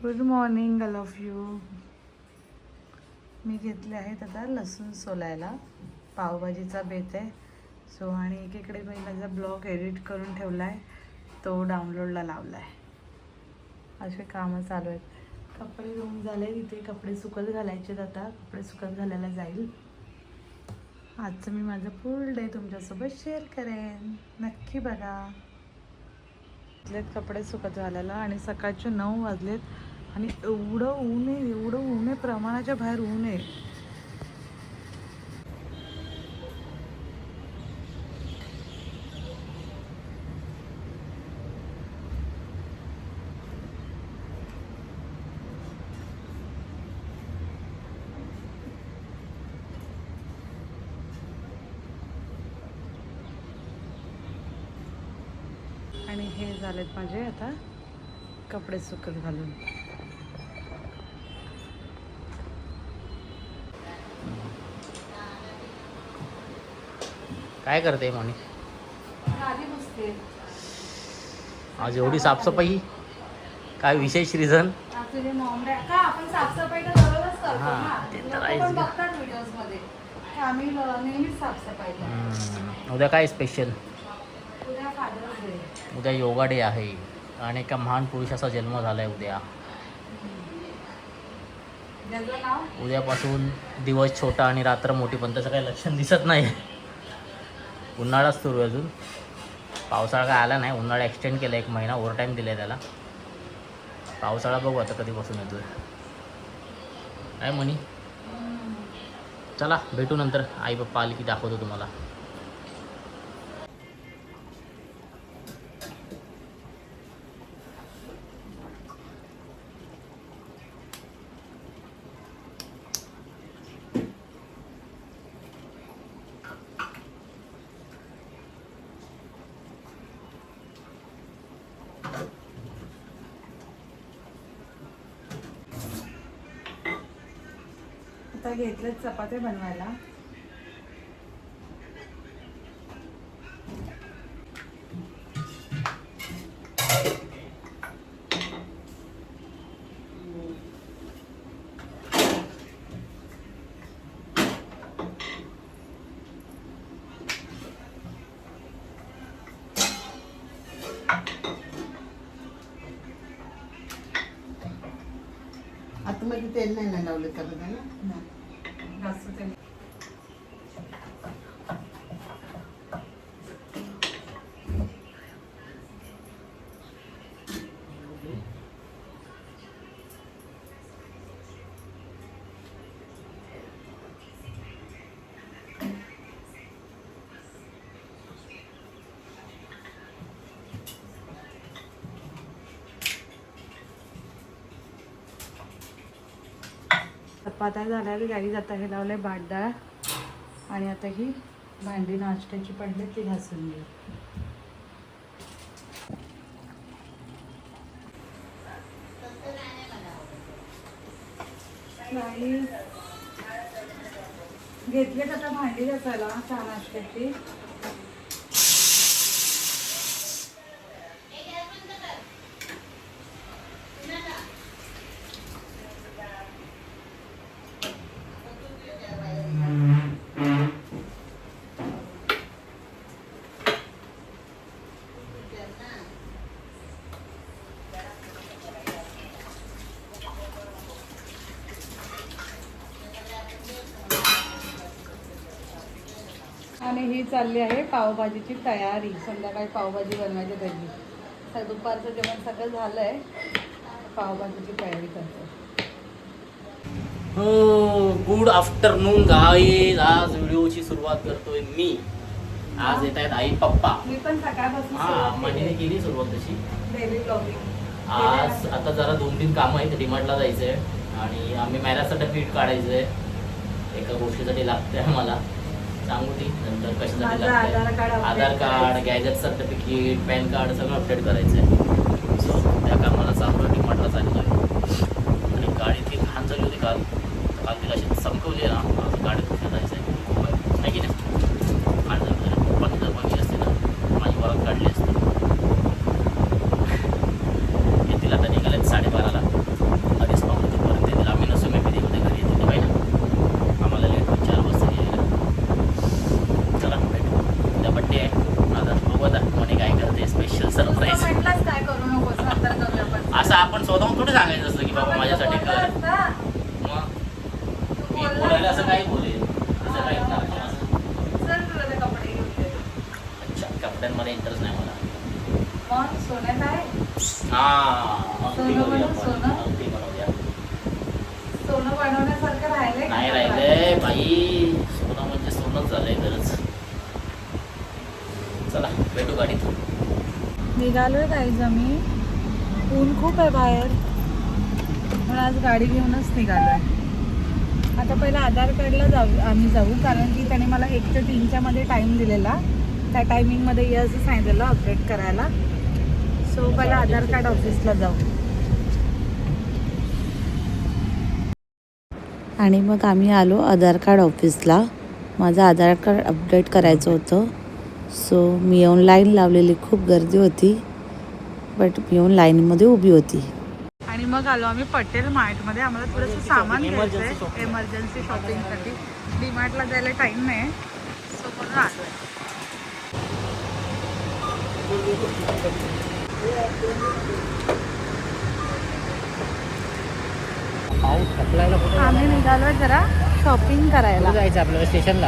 Good morning all of you. मी घेतले आहेत आता लसूण सोलायला. पावभाजीचा बेत आहे सो आणि एकीकडे मी माझा ब्लॉग एडिट करून ठेवला आहे, तो डाउनलोडला लावला आहे. असे कामं चालू आहेत. कपडे धुवून झाले, तिथे कपडे सुकत घालायचे. आता कपडे सुकत घालायला जाईल. आजचं मी माझं फुल डे तुमच्यासोबत शेअर करेन, नक्की बघा. कपडे सुकत घालायला आणि सकाळचे 9 वाजलेत आणि एवढं ऊन आहे, प्रमाणाच्या बाहेर ऊन आहे. आणि हे झालेत माझे आता कपडे सुकत घालून. काय करते मनी? गादी पुसते. आज एवढी साफसफाई, काय विशेष रिझन? तुझे मॉम का आपण साफसफाई तर दररोजच करतो ना, ते तर लोकं आहेच पण ग. बघतात व्हिडिओज मध्ये. आम्ही नेहमीच साफसफाई करतो. उद्या काय स्पेशल? उद्या फादर्स डे. उद्या योगा डे आहे आणि एका महान पुरुषाचा जन्म झाला आहे उद्या. ज्याचं नाव उद्यापासून दिवस छोटा आणि रात्र मोठी, पण त्याचं काही लक्षण दिसत नाही. उन्हाळाच सुरू आहे अजून, पावसाळा काय आला नाही. उन्हाळा एक्सटेंड केला 1 महिना, ओव्हर टाईम दिला आहे त्याला. पावसाळा बघू आता कधीपासून येतो आहे. काय म्हणी? चला भेटू नंतर. आई पप्पा आली की दाखवतो तुम्हाला. आता घेतलेत चपात्या बनवायला. आतमध्ये तेल नाही ना लावलं का बघा ना. जास्त ते चपात्या झाल्या, गाडी जाता हे लावलंय भात डाळ. आणि आता ही भांडी नाश्त्याची पडले ती घासून घेऊ. आणि घेतलेत आता भांडी घासायला चहा नाश्त्याची. आणि ही चालली आहे पावभाजीची तयारी. संध्याकाळी पावभाजी बनवायची पाहिजे. तर दुपारचं जेवण सगळं झालंय, पावभाजीची तयारी करतो. हो, गुड आफ्टरनून गाईज. आज व्हिडिओची सुरुवात करतोय मी. आज येत आहेत आई पप्पा. मी पण सकाळपासून हा, महिने केली सुरुवात तशी. Daily blogging. आज आता जरा 2-3 कामं आहेत. डीमार्टला जायचं आहे आणि आम्ही मॅरेजसाठी पीठ काढायचं आहे. एका गोष्टीसाठी लागते आम्हाला, सांगू ती नंतर कशासाठी लागते. Aadhaar card, gazette certificate, PAN card सगळं अपडेट करायचं आहे. सो त्या कामाला चालू डीमार्टला चाललो आहे. आणि गाडी ती घाण झाली होती काल ती अशी चमकवली ना. गाडीत जायचं आहे की नाही. घाण झालं पण जर बघली असते ना, माझी वरात काढली असते. येतील आता निघालेत 12:30ला. मुद्दाम थोडी सांगायचं असतं की बाबा माझ्यासाठी कर. मग मी बोलायला असं काही बोलेल असं काही नाही माझं. अच्छा, कपड्यांमध्ये इंटरेस्ट नाही मला. अंगठी करूया आपण. अंगठी बनवूया. सोनं बनवण्यासारखं राहिलंय नाही राहिलंय बाई, सोनं म्हणजे सोनंच झालंय खरंच. चला भेटू गाडीत. निघालोय काहीच आम्ही. ऊन खूप आहे बाहेर, पण आज गाडी घेऊनच निघालोय. आता पहिला आधार कार्डला आम्ही जाऊ, कारण की त्याने मला 1 ते 3च्या मध्ये टाईम दिलेला. त्या टायमिंगमध्ये ये असं सांगितलेलं अपडेट करायला. सो पहिला आधार कार्ड ऑफिसला जाऊ. आणि मग आम्ही आलो आधार कार्ड ऑफिसला. माझं आधार कार्ड अपडेट करायचं होतं. सो मी येऊन लाईन लावलेली, खूप गर्दी होती, बट मी येऊन लाईनमध्ये उभी होती. आणि मग आलो आम्ही पटेल मार्टमध्ये. आम्हाला थोडंसं सामान घ्यायचं आहे एमर्जन्सी शॉपिंगसाठी. डीमार्टला जायला टाईम नाही, सो म्हणून आलो आहे. आम्ही निघालो जरा शॉपिंग करायला. जायचं आपल्याला स्टेशनला.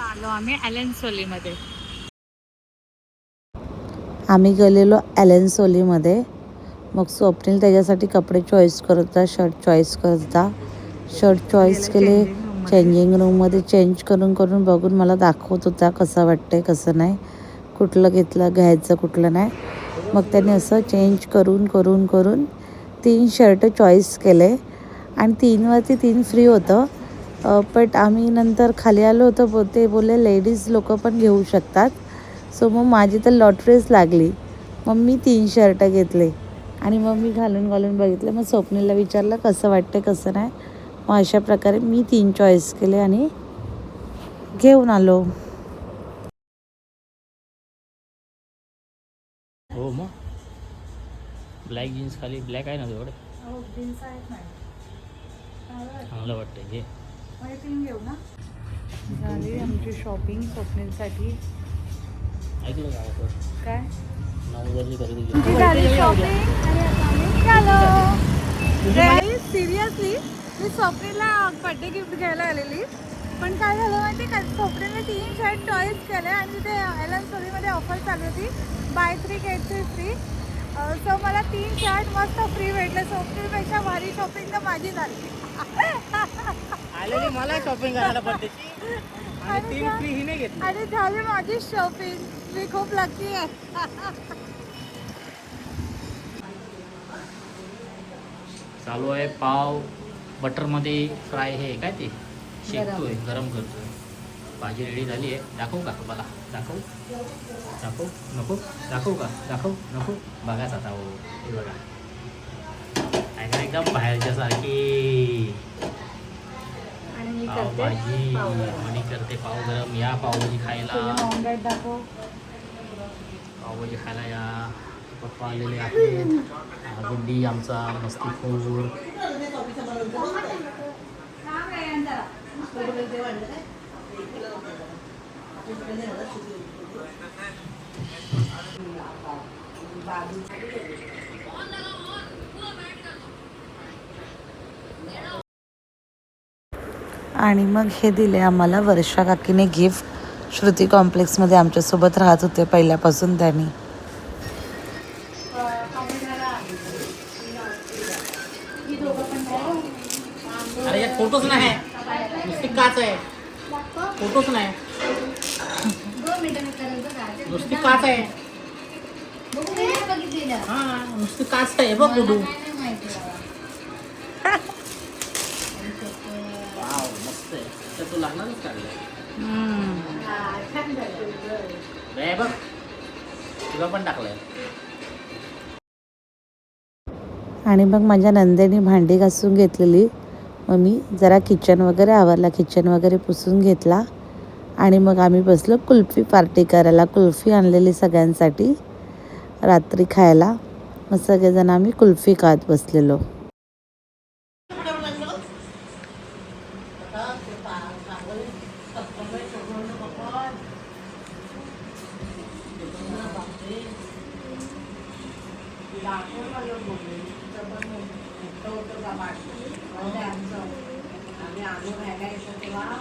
आलो आम्ही ॲलेन्सोलीमध्ये. आम्ही गेलेलो ॲलेन्सोलीमध्ये. मग स्वप्नील त्याच्यासाठी कपडे चॉईस करत होता, शर्ट चॉईस करत होता. शर्ट चॉईस केले, चेंजिंग रूममध्ये चेंज करून करून बघून मला दाखवत होता कसं वाटतंय कसं नाही, कुठलं घ्यायचं कुठलं नाही. मग त्याने असं चेंज करून करून करून 3 शर्ट चॉईस केले आणि 3वरती 3 फ्री होतं. बट आम्ही नंतर खाली आलो होतो, ते बोलले लेडीज लोक पण घेऊ शकतात. सो मग माझी तर लॉटरीच लागली. मग मी 3 शर्ट घेतले आणि मग मी घालून बघितलं. मग स्वप्नीलला विचारलं कसं वाटतं कसं नाही. मग अशा प्रकारे मी 3 चॉईस केले आणि घेऊन आलो. हो मग ब्लॅक जीन्स खाली ब्लॅक आहे ना तेवढे चांगलं वाटतं घे. घेऊ ना. झाली आमची शॉपिंग स्वप्नीलसाठी. ऐकलं का आपण काय 9,000ची खरेदी केली. झाली शॉपिंग आणि आता आम्ही निघालो. सिरियसली मी स्वप्नीलला बड्डे गिफ्ट घ्यायला आलेली, पण काय झालं माहिती का, स्वप्नीलने 3 शर्ट चॉईस केले आणि तिथे ॲलेन्सोलीमध्ये ऑफर चालू होती, बाय 3 गेट 3 फ्री. सो मला 3 शर्ट मस्त फ्री भेटले. स्वप्नीलपेक्षा भारी शॉपिंग तर माझी झाली. आलेली मला शॉपिंग करायला बड्डेची आणि 3 फ्री हिने घेतली. आणि झाली माझी शॉपिंग. मी खूप लकी आहे. चालू आहे पाव बटरमध्ये फ्राय. हे काय ते शेकतोय, गरम करतोय. भाजी रेडी झाली आहे. दाखवू का तुम्हाला? दाखवू नको दाखवू का? दाखवू नको? बघाच आता. हो हे बघा, एकदम बाहेरच्या सारखी पाव भाजी. आणि करते पाव गरम. या पावभाजी खायला, पावभाजी खायला या. पप्पा आलेले आहेत. गुड्डी आमचा मस्तीखोर. आणि मग हे दिले आम्हाला वर्षा काकीने गिफ्ट. श्रुती कॉम्प्लेक्समध्ये आमच्यासोबत राहत होते पहिल्यापासून त्यांनी. अरे यात फोटोच नाही, नुसती काच आहे. फोटोच नाही, नुसती काच आहे. हा नुसती काच आहे बघ फोटो. मस्त आहे. तर तू लागणारच काढलं बघ, तुला पण टाकलंय. आणि मग माझ्या नंदेने भांडी घासून घेतलेली. मग मी जरा किचन वगैरे आवरला, किचन वगैरे पुसून घेतला आणि मग आम्ही बसलो कुल्फी पार्टी करायला. कुल्फी आणलेली सगळ्यांसाठी रात्री खायला. मग सगळेजण आम्ही कुल्फी खात बसलेलो. कपाट आमचं आम्ही राहायला येतो तेव्हा